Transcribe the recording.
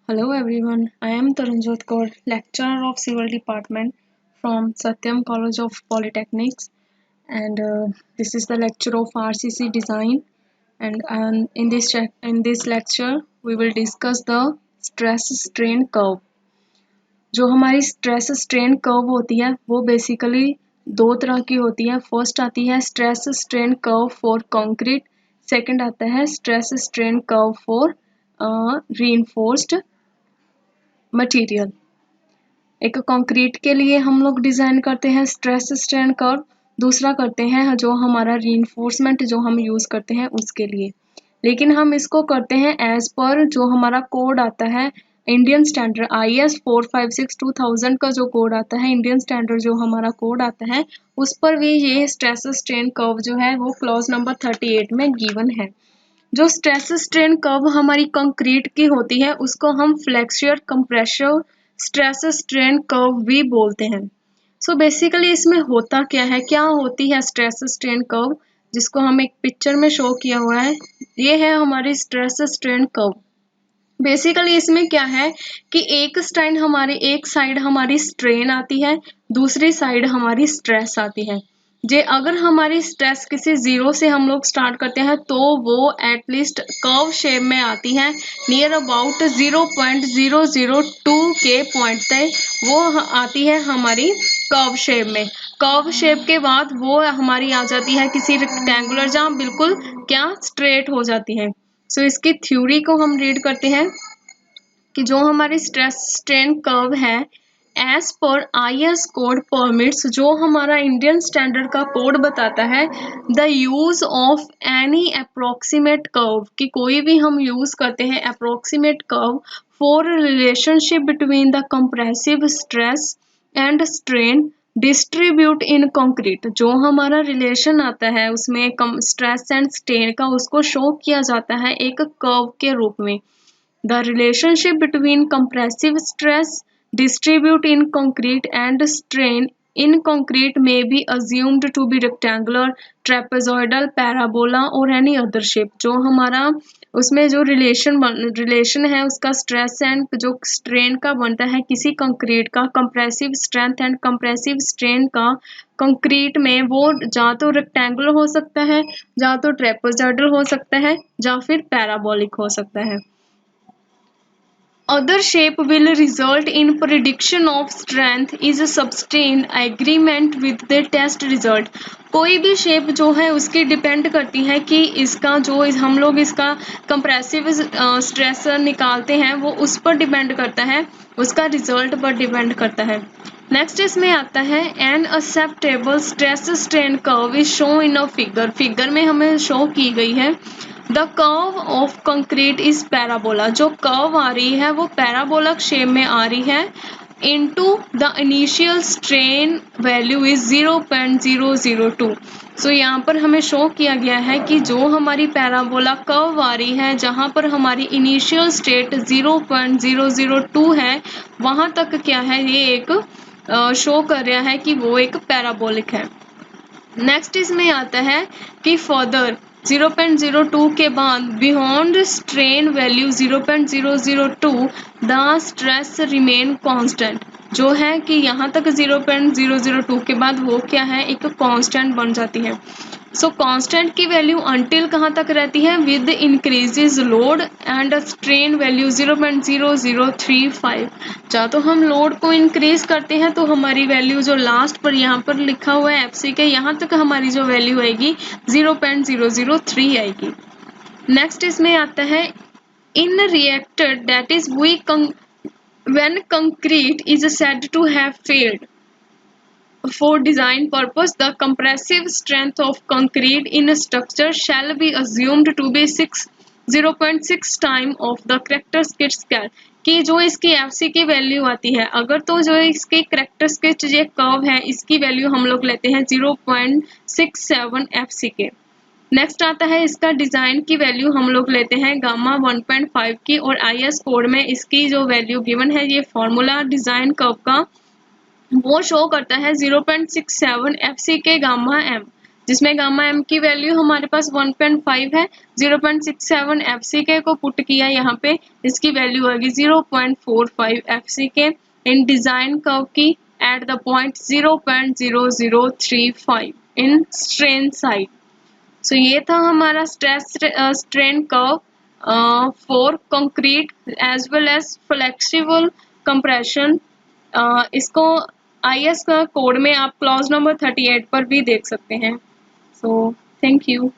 Hello everyone, I am Tarunjot Kaur, lecturer of Civil Department from Satyam College of Polytechnics, and this is the lecture of RCC Design. And in this lecture, we will discuss the stress strain curve. जो हमारी stress strain curve होती है वो basically दो तरह की होती है. फर्स्ट आती है stress strain curve for concrete, second आता है stress strain curve for reinforced material. एक कंक्रीट के लिए हम लोग डिज़ाइन करते हैं स्ट्रेस स्ट्रेन कर्व, दूसरा करते हैं जो हमारा रीइंफोर्समेंट जो हम यूज़ करते हैं उसके लिए. लेकिन हम इसको करते हैं एज पर जो हमारा कोड आता है इंडियन स्टैंडर्ड IS 456-2000 का जो कोड आता है, इंडियन स्टैंडर्ड जो हमारा कोड आता है उस पर भी ये स्ट्रेस स्ट्रेन कर्व जो है वो क्लॉज नंबर 38 में गिवन है. जो स्ट्रेस स्ट्रेन कर्व हमारी कंक्रीट की होती है उसको हम फ्लेक्सुअर कंप्रेशर स्ट्रेस स्ट्रेन कर्व भी बोलते हैं. सो बेसिकली इसमें होता क्या है, क्या होती है स्ट्रेस स्ट्रेन कर्व, जिसको हम एक पिक्चर में शो किया हुआ है. ये है हमारी स्ट्रेस स्ट्रेन कर्व. बेसिकली इसमें क्या है कि एक साइड हमारी स्ट्रेन आती है, दूसरी साइड हमारी स्ट्रेस आती है. अगर हमारी स्ट्रेस किसी जीरो से हम लोग स्टार्ट करते हैं तो वो एटलीस्ट कर्व शेप में आती है नियर अबाउट 0.002 के पॉइंट तक वो आती है हमारी कर्व शेप में. कर्व शेप के बाद वो हमारी आ जाती है किसी रेक्टेंगुलर जहाँ बिल्कुल क्या स्ट्रेट हो जाती है. सो इसकी थ्योरी को हम रीड करते हैं कि जो हमारी स्ट्रेस स्ट्रेन कर्व है as per IS code permits, जो हमारा इंडियन स्टैंडर्ड का कोड बताता है the use of any approximate curve, कि कोई भी हम यूज करते हैं approximate curve for relationship between the compressive stress and strain distribute in concrete. जो हमारा रिलेशन आता है उसमें स्ट्रेस एंड स्ट्रेन का उसको शो किया जाता है एक कर्व के रूप में. The relationship between compressive stress distribute in concrete and strain in concrete may be assumed to be rectangular, trapezoidal, parabola और any other shape. जो हमारा उसमें जो रिलेशन है उसका स्ट्रेस एंड जो स्ट्रेन का बनता है किसी कंक्रीट का compressive strength and compressive strain का कंक्रीट में, वो या तो रेक्टेंगुलर हो सकता है, या तो ट्रेपेजॉइडल हो सकता है, या फिर पैराबोलिक हो सकता है. Other shape will result in prediction of strength is sustained agreement with the test result. कोई भी शेप जो है उसकी डिपेंड करती है कि इसका जो हम लोग इसका कंप्रेसिव स्ट्रेस निकालते हैं वो उस पर डिपेंड करता है, उसका रिजल्ट पर डिपेंड करता है. नेक्स्ट इसमें आता है an acceptable stress strain curve is show in a figure. Figure में हमें शो की गई है the curve of concrete is parabola. जो कर्व आ रही है वो पैराबोलक शेप में आ रही है into the initial strain value is 0.002. सो यहाँ पर हमें शो किया गया है कि जो हमारी पैराबोला कर्व आ रही है जहाँ पर हमारी इनिशियल स्टेट 0.002 है वहाँ तक क्या है ये एक शो कर रहा है कि वो एक पैराबोलिक है. नेक्स्ट इसमें आता है कि फर्दर 0.02 के बाद beyond strain value 0.002 the stress remain constant. जो है कि यहाँ तक 0.002 के बाद वो क्या है एक कांस्टेंट बन जाती है. सो कांस्टेंट की वैल्यू अंटिल कहाँ तक रहती है with increases load and strain value 0.0035. या तो हम लोड को इंक्रीज करते हैं तो हमारी वैल्यू जो लास्ट पर यहाँ पर लिखा हुआ है FC के यहाँ तक हमारी जो वैल्यू आएगी 0.003 आएगी. नेक्स्ट इसमें आता है in reactor that is when concrete is said to have failed for design purpose, the compressive strength of concrete in a structure shall be assumed to be 0.6 time of the characteristic scale. कि जो इसकी FC की value आती है, अगर तो जो इसकी characteristic ये कर्व है इसकी वैल्यू हम लोग लेते हैं 0.67 FC के. नेक्स्ट आता है इसका डिज़ाइन की वैल्यू हम लोग लेते हैं गामा 1.5 की, और IS कोड में इसकी जो वैल्यू गिवन है ये फॉर्मूला डिज़ाइन कर्व का वो शो करता है 0.67 FC के गामा M, जिसमें गामा एम की वैल्यू हमारे पास 1.5 है। 0.67 FCK को पुट किया यहाँ पे, इसकी वैल्यू आएगी 0.45 FCK इन डिजाइन कर्व की at the point 0.0035 in strain side. So ये था हमारा stress strain curve for concrete as well as flexible compression. इसको IS का कोड में आप क्लॉज नंबर 38 पर भी देख सकते हैं। So thank you.